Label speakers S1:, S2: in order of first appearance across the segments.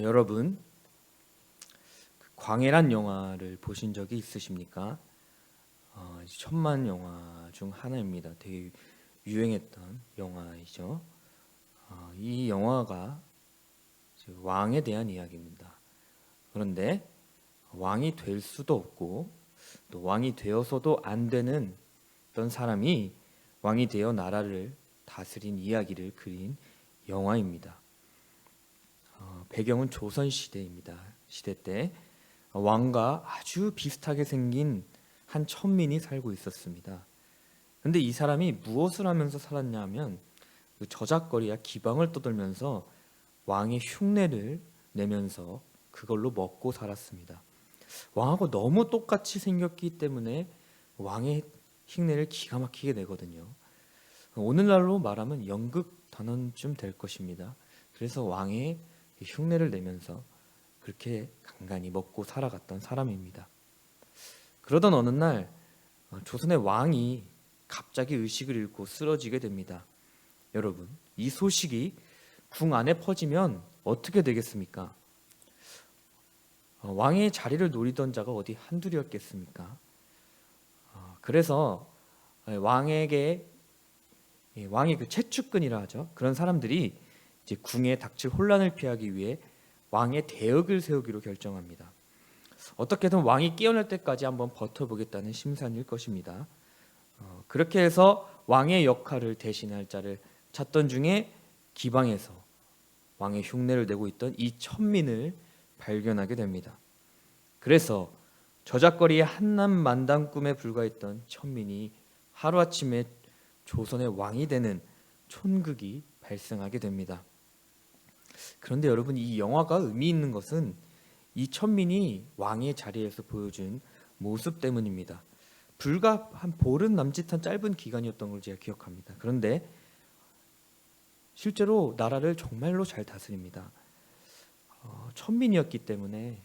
S1: 여러분, 광해란 영화를 보신 적이 있으십니까? 천만 영화 중 하나입니다. 되게 유행했던 영화이죠. 이 영화가 왕에 대한 이야기입니다. 그런데 왕이 될 수도 없고 또 왕이 되어서도 안 되는 어떤 사람이 왕이 되어 나라를 다스린 이야기를 그린 영화입니다. 배경은 조선 시대입니다. 시대 때 왕과 아주 비슷하게 생긴 한 천민이 살고 있었습니다. 그런데 이 사람이 무엇을 하면서 살았냐 하면 그 저작거리와 기방을 떠들면서 왕의 흉내를 내면서 그걸로 먹고 살았습니다. 왕하고 너무 똑같이 생겼기 때문에 왕의 흉내를 기가 막히게 내거든요. 오늘날로 말하면 연극 단원쯤 될 것입니다. 그래서 왕의 흉내를 내면서 그렇게 간간히 먹고 살아갔던 사람입니다. 그러던 어느 날 조선의 왕이 갑자기 의식을 잃고 쓰러지게 됩니다. 여러분, 이 소식이 궁 안에 퍼지면 어떻게 되겠습니까? 왕의 자리를 노리던 자가 어디 한둘이었겠습니까? 그래서 왕에게 왕의 그 채축근이라 하죠. 그런 사람들이 이제 궁에 닥칠 혼란을 피하기 위해 왕의 대역을 세우기로 결정합니다. 어떻게든 왕이 깨어날 때까지 한번 버텨보겠다는 심산일 것입니다. 그렇게 해서 왕의 역할을 대신할 자를 찾던 중에 기방에서 왕의 흉내를 내고 있던 이 천민을 발견하게 됩니다. 그래서 저작거리의 한남만담 꿈에 불과했던 천민이 하루아침에 조선의 왕이 되는 촌극이 발생하게 됩니다. 그런데 여러분, 이 영화가 의미 있는 것은 이 천민이 왕의 자리에서 보여준 모습 때문입니다. 불과 한 보름 남짓한 짧은 기간이었던 걸 제가 기억합니다. 그런데 실제로 나라를 정말로 잘 다스립니다. 천민이었기 때문에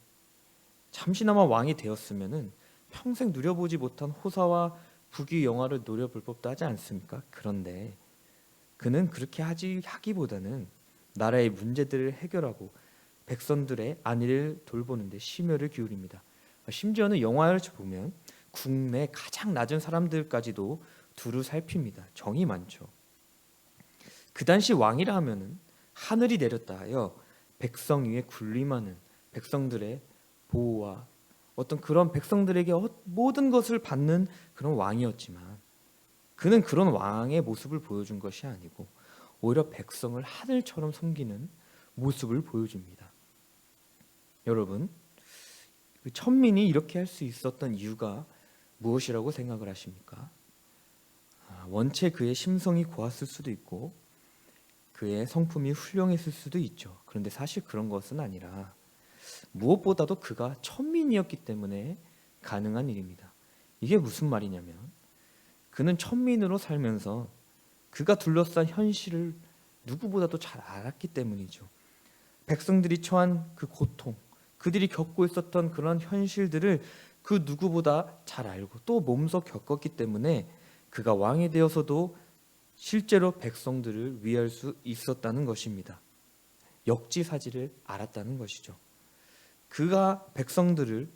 S1: 잠시나마 왕이 되었으면은 평생 누려보지 못한 호사와 부귀 영화를 노려볼 법도 하지 않습니까? 그런데 그는 그렇게 하기보다는 나라의 문제들을 해결하고 백성들의 안위를 돌보는 데 심혈을 기울입니다. 심지어는 영화를 보면 국내 가장 낮은 사람들까지도 두루 살핍니다. 정이 많죠. 그 당시 왕이라 하면은 하늘이 내렸다 하여 백성 위에 군림하는 백성들의 보호와 어떤 그런 백성들에게 모든 것을 받는 그런 왕이었지만 그는 그런 왕의 모습을 보여준 것이 아니고 오히려 백성을 하늘처럼 섬기는 모습을 보여줍니다. 여러분, 천민이 이렇게 할 수 있었던 이유가 무엇이라고 생각을 하십니까? 원체 그의 심성이 고왔을 수도 있고 그의 성품이 훌륭했을 수도 있죠. 그런데 사실 그런 것은 아니라 무엇보다도 그가 천민이었기 때문에 가능한 일입니다. 이게 무슨 말이냐면 그는 천민으로 살면서 그가 둘러싼 현실을 누구보다도 잘 알았기 때문이죠. 백성들이 처한 그 고통, 그들이 겪고 있었던 그런 현실들을 그 누구보다 잘 알고 또 몸소 겪었기 때문에 그가 왕이 되어서도 실제로 백성들을 위할 수 있었다는 것입니다. 역지사지를 알았다는 것이죠. 그가 백성들을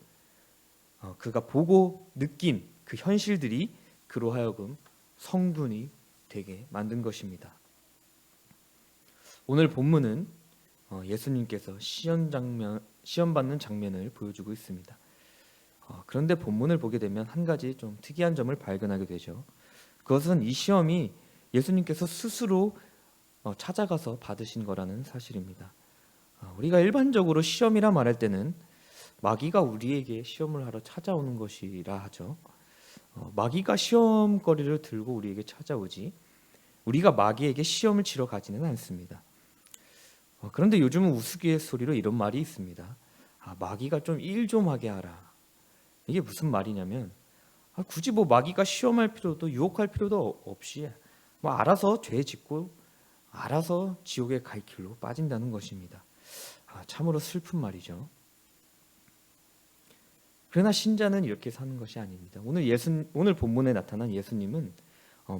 S1: 그가 보고 느낀 그 현실들이 그로 하여금 성군이 되게 만든 것입니다. 오늘 본문은 예수님께서 시험 받는 장면을 보여주고 있습니다. 그런데 본문을 보게 되면 한 가지 좀 특이한 점을 발견하게 되죠. 그것은 이 시험이 예수님께서 스스로 찾아가서 받으신 거라는 사실입니다. 우리가 일반적으로 시험이라 말할 때는 마귀가 우리에게 시험을 하러 찾아오는 것이라 하죠. 마귀가 시험거리를 들고 우리에게 찾아오지 우리가 마귀에게 시험을 치러 가지는 않습니다. 그런데 요즘은 우스갯소리로 이런 말이 있습니다. 마귀가 좀 일 좀 하게 하라. 이게 무슨 말이냐면 굳이 뭐 마귀가 시험할 필요도 유혹할 필요도 없이 뭐 알아서 죄 짓고 알아서 지옥에 갈 길로 빠진다는 것입니다. 참으로 슬픈 말이죠. 그러나 신자는 이렇게 사는 것이 아닙니다. 오늘 본문에 나타난 예수님은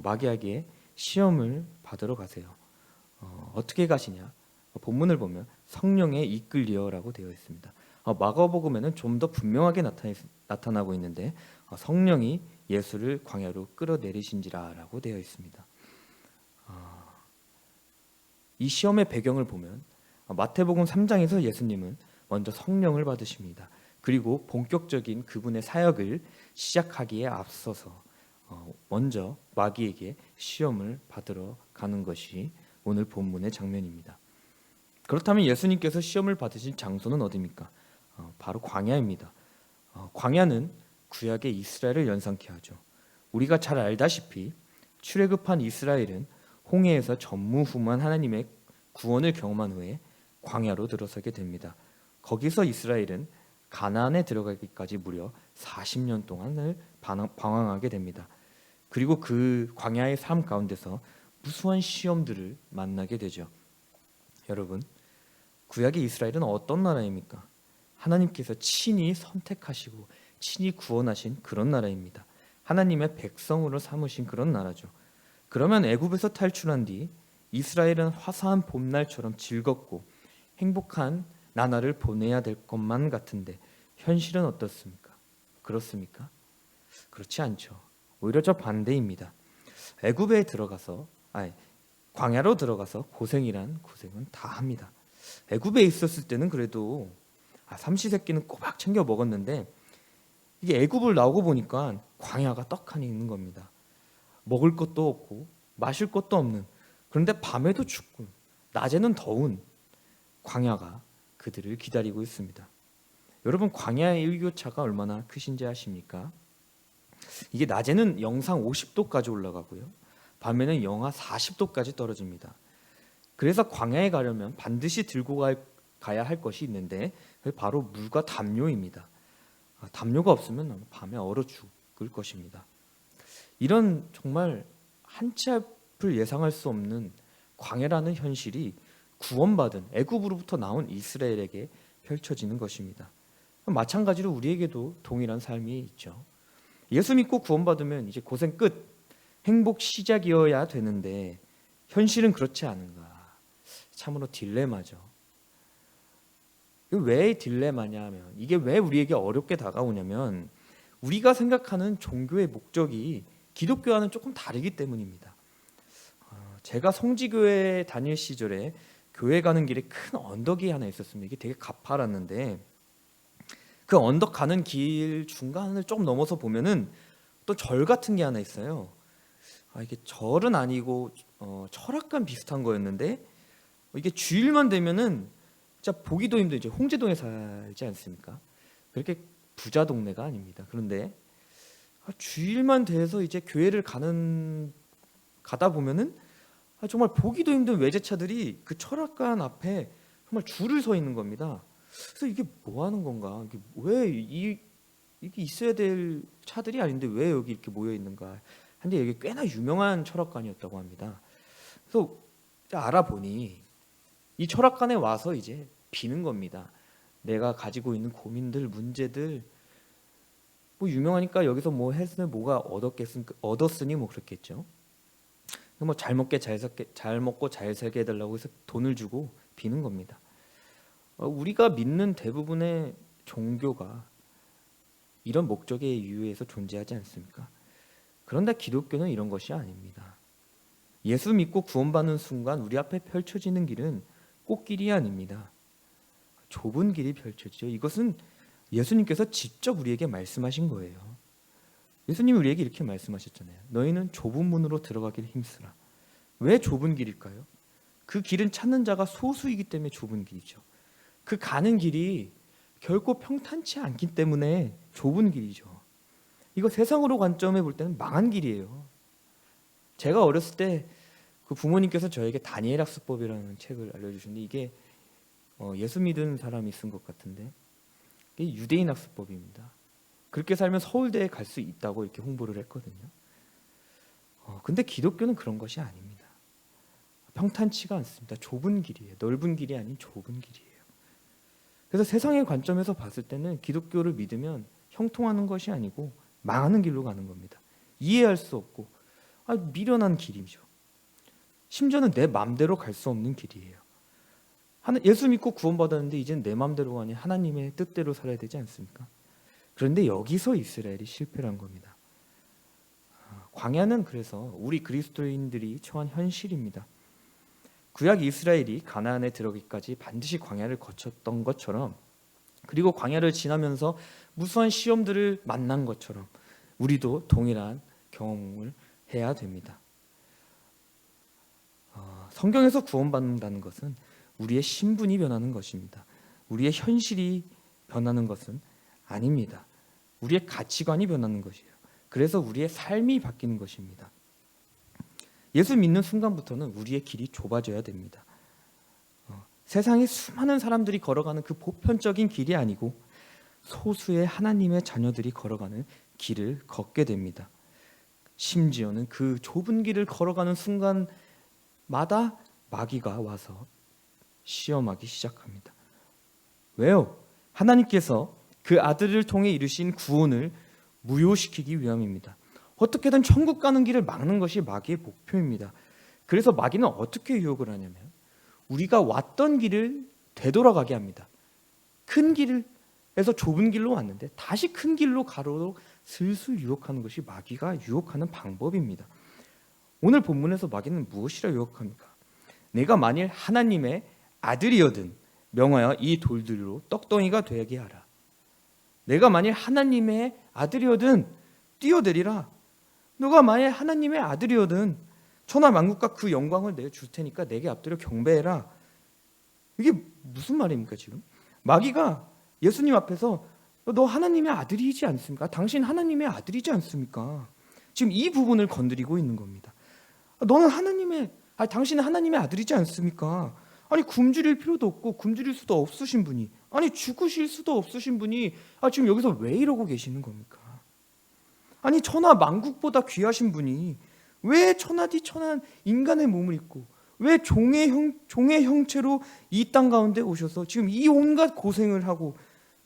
S1: 마귀에게 시험을 받으러 가세요. 어떻게 가시냐? 본문을 보면 성령에 이끌리어라고 되어 있습니다. 마가복음에는 좀 더 분명하게 나타나고 있는데 성령이 예수를 광야로 끌어내리신지라라고 되어 있습니다. 이 시험의 배경을 보면 마태복음 3장에서 예수님은 먼저 성령을 받으십니다. 그리고 본격적인 그분의 사역을 시작하기에 앞서서 먼저 마귀에게 시험을 받으러 가는 것이 오늘 본문의 장면입니다. 그렇다면 예수님께서 시험을 받으신 장소는 어디입니까? 바로 광야입니다. 광야는 구약의 이스라엘을 연상케 하죠. 우리가 잘 알다시피 출애굽한 이스라엘은 홍해에서 전무후무한 하나님의 구원을 경험한 후에 광야로 들어서게 됩니다. 거기서 이스라엘은 가나안에 들어가기까지 무려 40년 동안을 방황하게 됩니다. 그리고 그 광야의 삶 가운데서 무수한 시험들을 만나게 되죠. 여러분, 구약의 이스라엘은 어떤 나라입니까? 하나님께서 친히 선택하시고 친히 구원하신 그런 나라입니다. 하나님의 백성으로 삼으신 그런 나라죠. 그러면 애굽에서 탈출한 뒤 이스라엘은 화사한 봄날처럼 즐겁고 행복한 나날을 보내야 될 것만 같은데 현실은 어떻습니까? 그렇습니까? 그렇지 않죠. 오히려 저 반대입니다. 애굽에 들어가서 광야로 들어가서 고생이란 고생은 다 합니다. 애굽에 있었을 때는 그래도 삼시세끼는 꼬박 챙겨 먹었는데 이게 애굽을 나오고 보니까 광야가 떡하니 있는 겁니다. 먹을 것도 없고 마실 것도 없는, 그런데 밤에도 춥고 낮에는 더운 광야가 그들을 기다리고 있습니다. 여러분, 광야의 일교차가 얼마나 크신지 아십니까? 이게 낮에는 영상 50도까지 올라가고요, 밤에는 영하 40도까지 떨어집니다. 그래서 광야에 가려면 반드시 들고 가야 할 것이 있는데 바로 물과 담요입니다. 담요가 없으면 밤에 얼어 죽을 것입니다. 이런 정말 한치 앞을 예상할 수 없는 광야라는 현실이 구원받은 애굽으로부터 나온 이스라엘에게 펼쳐지는 것입니다. 마찬가지로 우리에게도 동일한 삶이 있죠. 예수 믿고 구원받으면 이제 고생 끝, 행복 시작이어야 되는데 현실은 그렇지 않은가? 참으로 딜레마죠. 왜 딜레마냐면, 이게 왜 우리에게 어렵게 다가오냐면 우리가 생각하는 종교의 목적이 기독교와는 조금 다르기 때문입니다. 제가 성지교회 다닐 시절에 교회 가는 길에 큰 언덕이 하나 있었습니다. 이게 되게 가파랐는데 그 언덕 가는 길 중간을 좀 넘어서 보면은 또 절 같은 게 하나 있어요. 이게 절은 아니고 철학관 비슷한 거였는데 이게 주일만 되면은 진짜 보기도 힘든, 이제 홍제동에 살지 않습니까? 그렇게 부자 동네가 아닙니다. 그런데 주일만 돼서 이제 교회를 가다 보면은 정말 보기도 힘든 외제차들이 그 철학관 앞에 정말 줄을 서 있는 겁니다. 그래서 이게 뭐 하는 건가? 이게 왜 이게 있어야 될 차들이 아닌데 왜 여기 이렇게 모여 있는가? 근데 여기 꽤나 유명한 철학관이었다고 합니다. 그래서 알아보니 이 철학관에 와서 이제 비는 겁니다. 내가 가지고 있는 고민들, 문제들, 뭐 유명하니까 여기서 뭐 했으면 뭐가 얻었으니 뭐 그렇겠죠. 뭐 잘 먹고 잘 살게 해달라고 해서 돈을 주고 비는 겁니다. 우리가 믿는 대부분의 종교가 이런 목적에 의해서 존재하지 않습니까? 그런데 기독교는 이런 것이 아닙니다. 예수 믿고 구원받는 순간 우리 앞에 펼쳐지는 길은 꽃길이 아닙니다. 좁은 길이 펼쳐지죠. 이것은 예수님께서 직접 우리에게 말씀하신 거예요. 예수님이 우리에게 이렇게 말씀하셨잖아요. 너희는 좁은 문으로 들어가기를 힘쓰라. 왜 좁은 길일까요? 그 길은 찾는 자가 소수이기 때문에 좁은 길이죠. 그 가는 길이 결코 평탄치 않기 때문에 좁은 길이죠. 이거 세상으로 관점해 볼 때는 망한 길이에요. 제가 어렸을 때 그 부모님께서 저에게 다니엘 학습법이라는 책을 알려주셨는데 이게 예수 믿은 사람이 쓴 것 같은데 이게 유대인 학습법입니다. 그렇게 살면 서울대에 갈 수 있다고 이렇게 홍보를 했거든요. 근데 기독교는 그런 것이 아닙니다. 평탄치가 않습니다. 좁은 길이에요. 넓은 길이 아닌 좁은 길이에요. 그래서 세상의 관점에서 봤을 때는 기독교를 믿으면 형통하는 것이 아니고 망하는 길로 가는 겁니다. 이해할 수 없고 미련한 길이죠. 심지어는 내 마음대로 갈 수 없는 길이에요. 예수 믿고 구원받았는데 이제는 내 마음대로가 아닌 하나님의 뜻대로 살아야 되지 않습니까? 그런데 여기서 이스라엘이 실패를 한 겁니다. 광야는 그래서 우리 그리스도인들이 처한 현실입니다. 구약 이스라엘이 가나안에 들어가기까지 반드시 광야를 거쳤던 것처럼, 그리고 광야를 지나면서 무수한 시험들을 만난 것처럼 우리도 동일한 경험을 해야 됩니다. 성경에서 구원받는다는 것은 우리의 신분이 변하는 것입니다. 우리의 현실이 변하는 것은 아닙니다. 우리의 가치관이 변하는 것이에요. 그래서 우리의 삶이 바뀌는 것입니다. 예수 믿는 순간부터는 우리의 길이 좁아져야 됩니다. 세상에 수많은 사람들이 걸어가는 그 보편적인 길이 아니고 소수의 하나님의 자녀들이 걸어가는 길을 걷게 됩니다. 심지어는 그 좁은 길을 걸어가는 순간마다 마귀가 와서 시험하기 시작합니다. 왜요? 하나님께서 그 아들을 통해 이루신 구원을 무효시키기 위함입니다. 어떻게든 천국 가는 길을 막는 것이 마귀의 목표입니다. 그래서 마귀는 어떻게 유혹을 하냐면 우리가 왔던 길을 되돌아가게 합니다. 큰 길에서 좁은 길로 왔는데 다시 큰 길로 가도록 슬슬 유혹하는 것이 마귀가 유혹하는 방법입니다. 오늘 본문에서 마귀는 무엇이라 유혹합니까? 내가 만일 하나님의 아들이거든 명하여 이 돌들로 떡덩이가 되게 하라. 내가 만일 하나님의 아들이거든 뛰어내리라. 너가 만일 하나님의 아들이거든 천하 만국과 그 영광을 내가 줄 테니까 내게 앞들여 경배해라. 이게 무슨 말입니까 지금? 마귀가 예수님 앞에서 너 하나님의 아들이지 않습니까? 당신 하나님의 아들이지 않습니까? 지금 이 부분을 건드리고 있는 겁니다. 너는 당신은 하나님의 아들이지 않습니까? 아니 굶주릴 필요도 없고 굶주릴 수도 없으신 분이, 아니 죽으실 수도 없으신 분이 지금 여기서 왜 이러고 계시는 겁니까? 아니 천하 만국보다 귀하신 분이 왜 천하디 천한 인간의 몸을 입고 왜 종의 형체로 이 땅 가운데 오셔서 지금 이 온갖 고생을 하고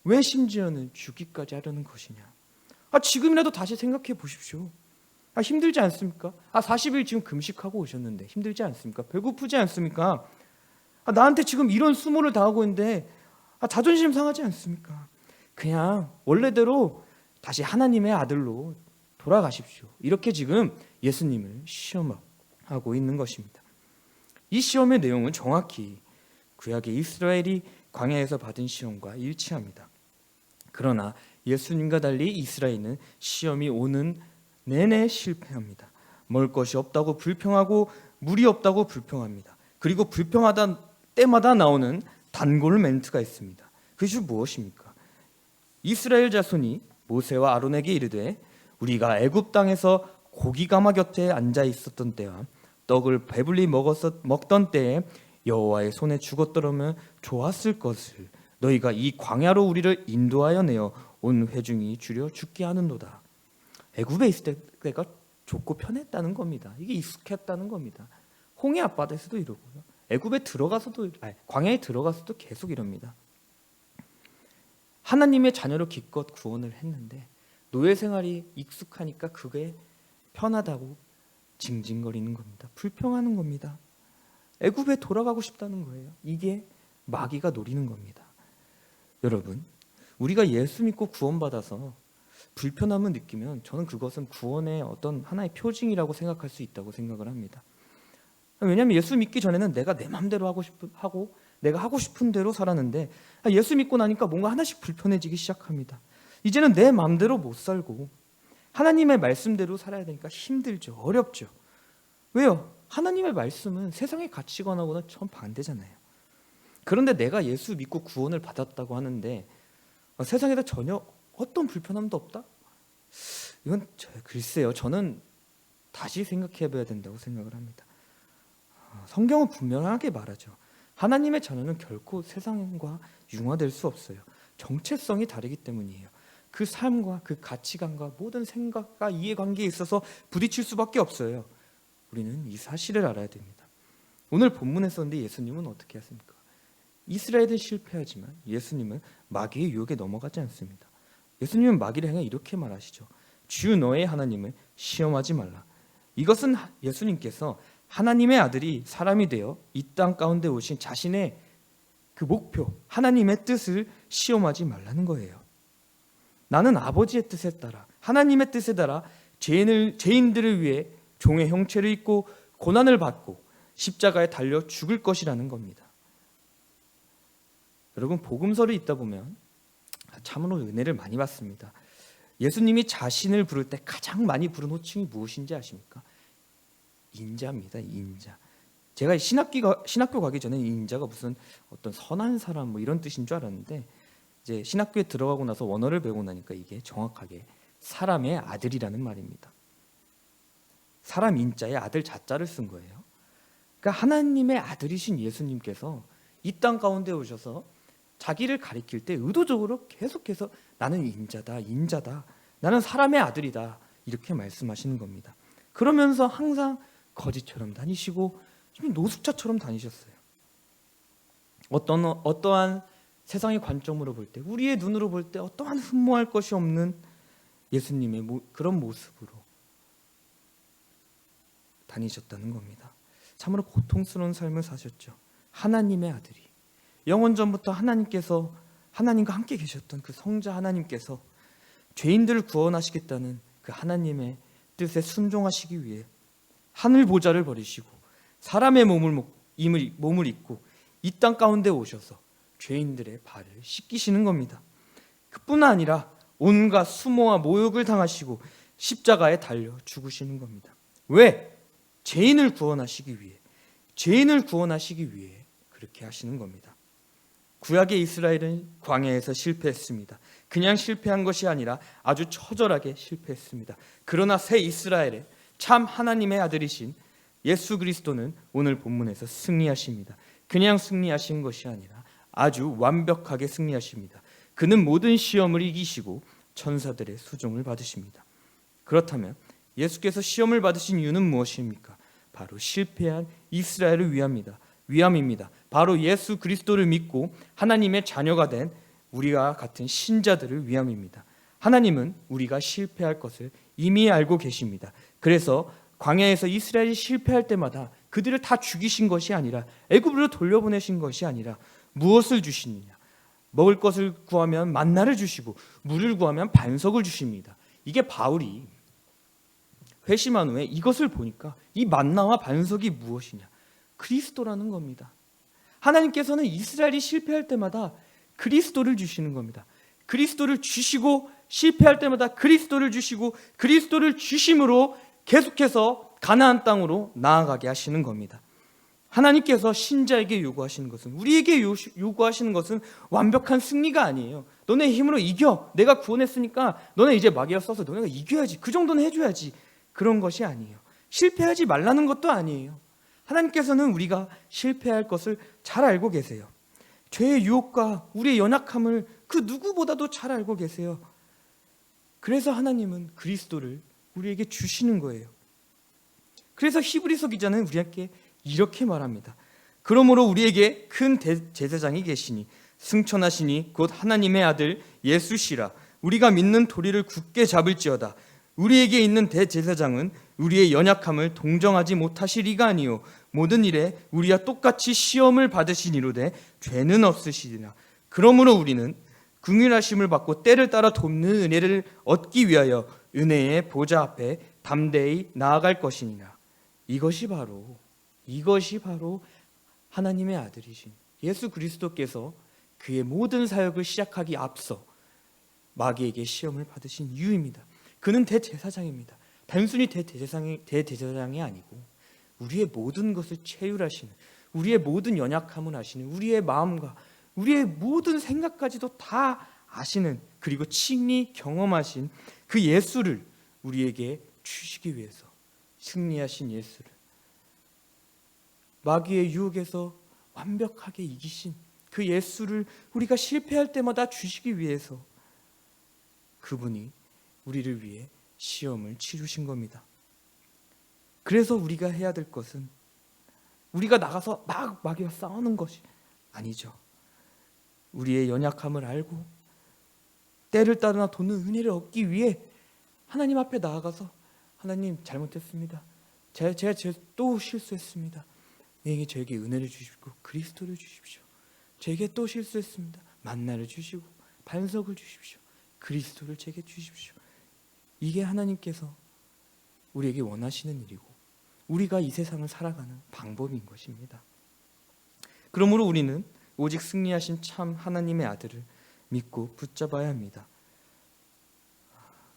S1: 왜 심지어는 죽기까지 하려는 것이냐? 지금이라도 다시 생각해 보십시오. 힘들지 않습니까? 40일 지금 금식하고 오셨는데 힘들지 않습니까? 배고프지 않습니까? 나한테 지금 이런 수모를 당하고 있는데 자존심 상하지 않습니까? 그냥 원래대로 다시 하나님의 아들로 돌아가십시오. 이렇게 지금 예수님을 시험하고 있는 것입니다. 이 시험의 내용은 정확히 구약의 이스라엘이 광야에서 받은 시험과 일치합니다. 그러나 예수님과 달리 이스라엘은 시험이 오는 내내 실패합니다. 먹을 것이 없다고 불평하고 물이 없다고 불평합니다. 그리고 불평하다 때마다 나오는 단골 멘트가 있습니다. 그것이 무엇입니까? 이스라엘 자손이 모세와 아론에게 이르되 우리가 애굽 땅에서 고기 가마 곁에 앉아 있었던 때와 떡을 배불리 먹던 때에 여호와의 손에 죽었더라면 좋았을 것을 너희가 이 광야로 우리를 인도하여 내어 온 회중이 줄여 죽게 하는도다. 애굽에 있을 때가 좋고 편했다는 겁니다. 이게 익숙했다는 겁니다. 홍해 앞바다에서도 이러고요. 애굽에 들어가서도 광야에 들어가서도 계속 이럽니다. 하나님의 자녀로 기껏 구원을 했는데 노예 생활이 익숙하니까 그게 편하다고 징징거리는 겁니다. 불평하는 겁니다. 애굽에 돌아가고 싶다는 거예요. 이게 마귀가 노리는 겁니다. 여러분, 우리가 예수 믿고 구원받아서 불편함을 느끼면 저는 그것은 구원의 어떤 하나의 표징이라고 생각할 수 있다고 생각을 합니다. 왜냐하면 예수 믿기 전에는 내가 내 마음대로 하고 내가 하고 싶은 대로 살았는데 예수 믿고 나니까 뭔가 하나씩 불편해지기 시작합니다. 이제는 내 마음대로 못 살고 하나님의 말씀대로 살아야 되니까 힘들죠. 어렵죠. 왜요? 하나님의 말씀은 세상의 가치관하고는 정반대잖아요. 그런데 내가 예수 믿고 구원을 받았다고 하는데 세상에다 전혀 어떤 불편함도 없다? 이건 글쎄요. 저는 다시 생각해 봐야 된다고 생각을 합니다. 성경은 분명하게 말하죠. 하나님의 자녀는 결코 세상과 융화될 수 없어요. 정체성이 다르기 때문이에요. 그 삶과 그 가치관과 모든 생각과 이해관계에 있어서 부딪힐 수밖에 없어요. 우리는 이 사실을 알아야 됩니다. 오늘 본문에서 근데 예수님은 어떻게 하십니까? 이스라엘은 실패하지만 예수님은 마귀의 유혹에 넘어가지 않습니다. 예수님은 마귀를 향해 이렇게 말하시죠. 주 너의 하나님을 시험하지 말라. 이것은 예수님께서 하나님의 아들이 사람이 되어 이 땅 가운데 오신 자신의 그 목표, 하나님의 뜻을 시험하지 말라는 거예요. 나는 아버지의 뜻에 따라, 하나님의 뜻에 따라 죄인들을 위해 종의 형체를 입고 고난을 받고 십자가에 달려 죽을 것이라는 겁니다. 여러분, 복음서를 읽다 보면 참으로 은혜를 많이 받습니다. 예수님이 자신을 부를 때 가장 많이 부른 호칭이 무엇인지 아십니까? 인자입니다. 인자. 제가 신학교 가기 전에 인자가 무슨 어떤 선한 사람 뭐 이런 뜻인 줄 알았는데, 이제 신학교에 들어가고 나서 원어를 배우고 나니까 이게 정확하게 사람의 아들이라는 말입니다. 사람 인자에 아들 자자를 쓴 거예요. 그러니까 하나님의 아들이신 예수님께서 이 땅 가운데 오셔서 자기를 가리킬 때 의도적으로 계속해서 나는 인자다, 인자다, 나는 사람의 아들이다, 이렇게 말씀하시는 겁니다. 그러면서 항상 거지처럼 다니시고 노숙자처럼 다니셨어요. 어떠한 세상의 관점으로 볼 때, 우리의 눈으로 볼 때 어떠한 흠모할 것이 없는 예수님의 그런 모습으로 다니셨다는 겁니다. 참으로 고통스러운 삶을 사셨죠. 하나님의 아들이, 영원전부터 하나님과 함께 계셨던 그 성자 하나님께서 죄인들을 구원하시겠다는 그 하나님의 뜻에 순종하시기 위해 하늘 보좌를 버리시고 사람의 몸을 입고 이 땅 가운데 오셔서 죄인들의 발을 씻기시는 겁니다. 그뿐 아니라 온갖 수모와 모욕을 당하시고 십자가에 달려 죽으시는 겁니다. 왜? 죄인을 구원하시기 위해 그렇게 하시는 겁니다. 구약의 이스라엘은 광야에서 실패했습니다. 그냥 실패한 것이 아니라 아주 처절하게 실패했습니다. 그러나 새 이스라엘의 참 하나님의 아들이신 예수 그리스도는 오늘 본문에서 승리하십니다. 그냥 승리하신 것이 아니라 아주 완벽하게 승리하십니다. 그는 모든 시험을 이기시고 천사들의 수종을 받으십니다. 그렇다면 예수께서 시험을 받으신 이유는 무엇입니까? 바로 실패한 이스라엘을 위함입니다. 바로 예수 그리스도를 믿고 하나님의 자녀가 된 우리와 같은 신자들을 위함입니다. 하나님은 우리가 실패할 것을 이미 알고 계십니다. 그래서 광야에서 이스라엘이 실패할 때마다 그들을 다 죽이신 것이 아니라, 애굽으로 돌려보내신 것이 아니라 무엇을 주시느냐? 먹을 것을 구하면 만나를 주시고 물을 구하면 반석을 주십니다. 이게 바울이 회심한 후에 이것을 보니까 이 만나와 반석이 무엇이냐? 그리스도라는 겁니다. 하나님께서는 이스라엘이 실패할 때마다 그리스도를 주시는 겁니다. 그리스도를 주시고 실패할 때마다 그리스도를 주시고 그리스도를 주심으로 계속해서 가나안 땅으로 나아가게 하시는 겁니다. 하나님께서 신자에게 요구하시는 것은, 우리에게 요구하시는 것은 완벽한 승리가 아니에요. 너네 힘으로 이겨. 내가 구원했으니까 너네 이제 마귀가 써서 너네가 이겨야지. 그 정도는 해줘야지. 그런 것이 아니에요. 실패하지 말라는 것도 아니에요. 하나님께서는 우리가 실패할 것을 잘 알고 계세요. 죄의 유혹과 우리의 연약함을 그 누구보다도 잘 알고 계세요. 그래서 하나님은 그리스도를 우리에게 주시는 거예요. 그래서 히브리서 기자는 우리에게 이렇게 말합니다. 그러므로 우리에게 큰 제사장이 계시니 승천하시니 곧 하나님의 아들 예수시라. 우리가 믿는 도리를 굳게 잡을지어다. 우리에게 있는 대제사장은 우리의 연약함을 동정하지 못하시리가 아니요 모든 일에 우리와 똑같이 시험을 받으시니로되 죄는 없으시리라. 그러므로 우리는 긍휼하심을 받고 때를 따라 돕는 은혜를 얻기 위하여 은혜의 보좌 앞에 담대히 나아갈 것이니라. 이것이 바로 하나님의 아들이신 예수 그리스도께서 그의 모든 사역을 시작하기 앞서 마귀에게 시험을 받으신 이유입니다. 그는 대제사장입니다. 단순히 대제사장이 아니고 우리의 모든 것을 체휼하시는, 우리의 모든 연약함을 아시는, 우리의 마음과 우리의 모든 생각까지도 다 아시는, 그리고 친히 경험하신 그 예수를 우리에게 주시기 위해서, 승리하신 예수를, 마귀의 유혹에서 완벽하게 이기신 그 예수를 우리가 실패할 때마다 주시기 위해서 그분이 우리를 위해 시험을 치르신 겁니다. 그래서 우리가 해야 될 것은 우리가 나가서 막 마귀와 싸우는 것이 아니죠. 우리의 연약함을 알고 때를 따라 돕는 은혜를 얻기 위해 하나님 앞에 나아가서 하나님 잘못했습니다. 제가 또 실수했습니다. 저에게 은혜를 주시고 그리스도를 주십시오. 제게 또 실수했습니다. 만나를 주시고 반석을 주십시오. 그리스도를 제게 주십시오. 이게 하나님께서 우리에게 원하시는 일이고 우리가 이 세상을 살아가는 방법인 것입니다. 그러므로 우리는 오직 승리하신 참 하나님의 아들을 믿고 붙잡아야 합니다.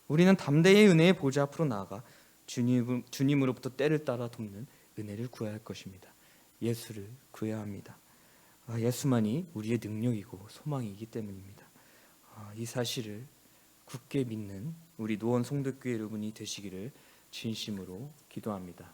S1: 우리는 담대히 은혜의 보좌 앞으로 나아가 주님으로부터 때를 따라 돕는 은혜를 구해야 할 것입니다. 예수를 구해야 합니다. 예수만이 우리의 능력이고 소망이기 때문입니다. 이 사실을 굳게 믿는 우리 노원 성덕교회 여러분이 되시기를 진심으로 기도합니다.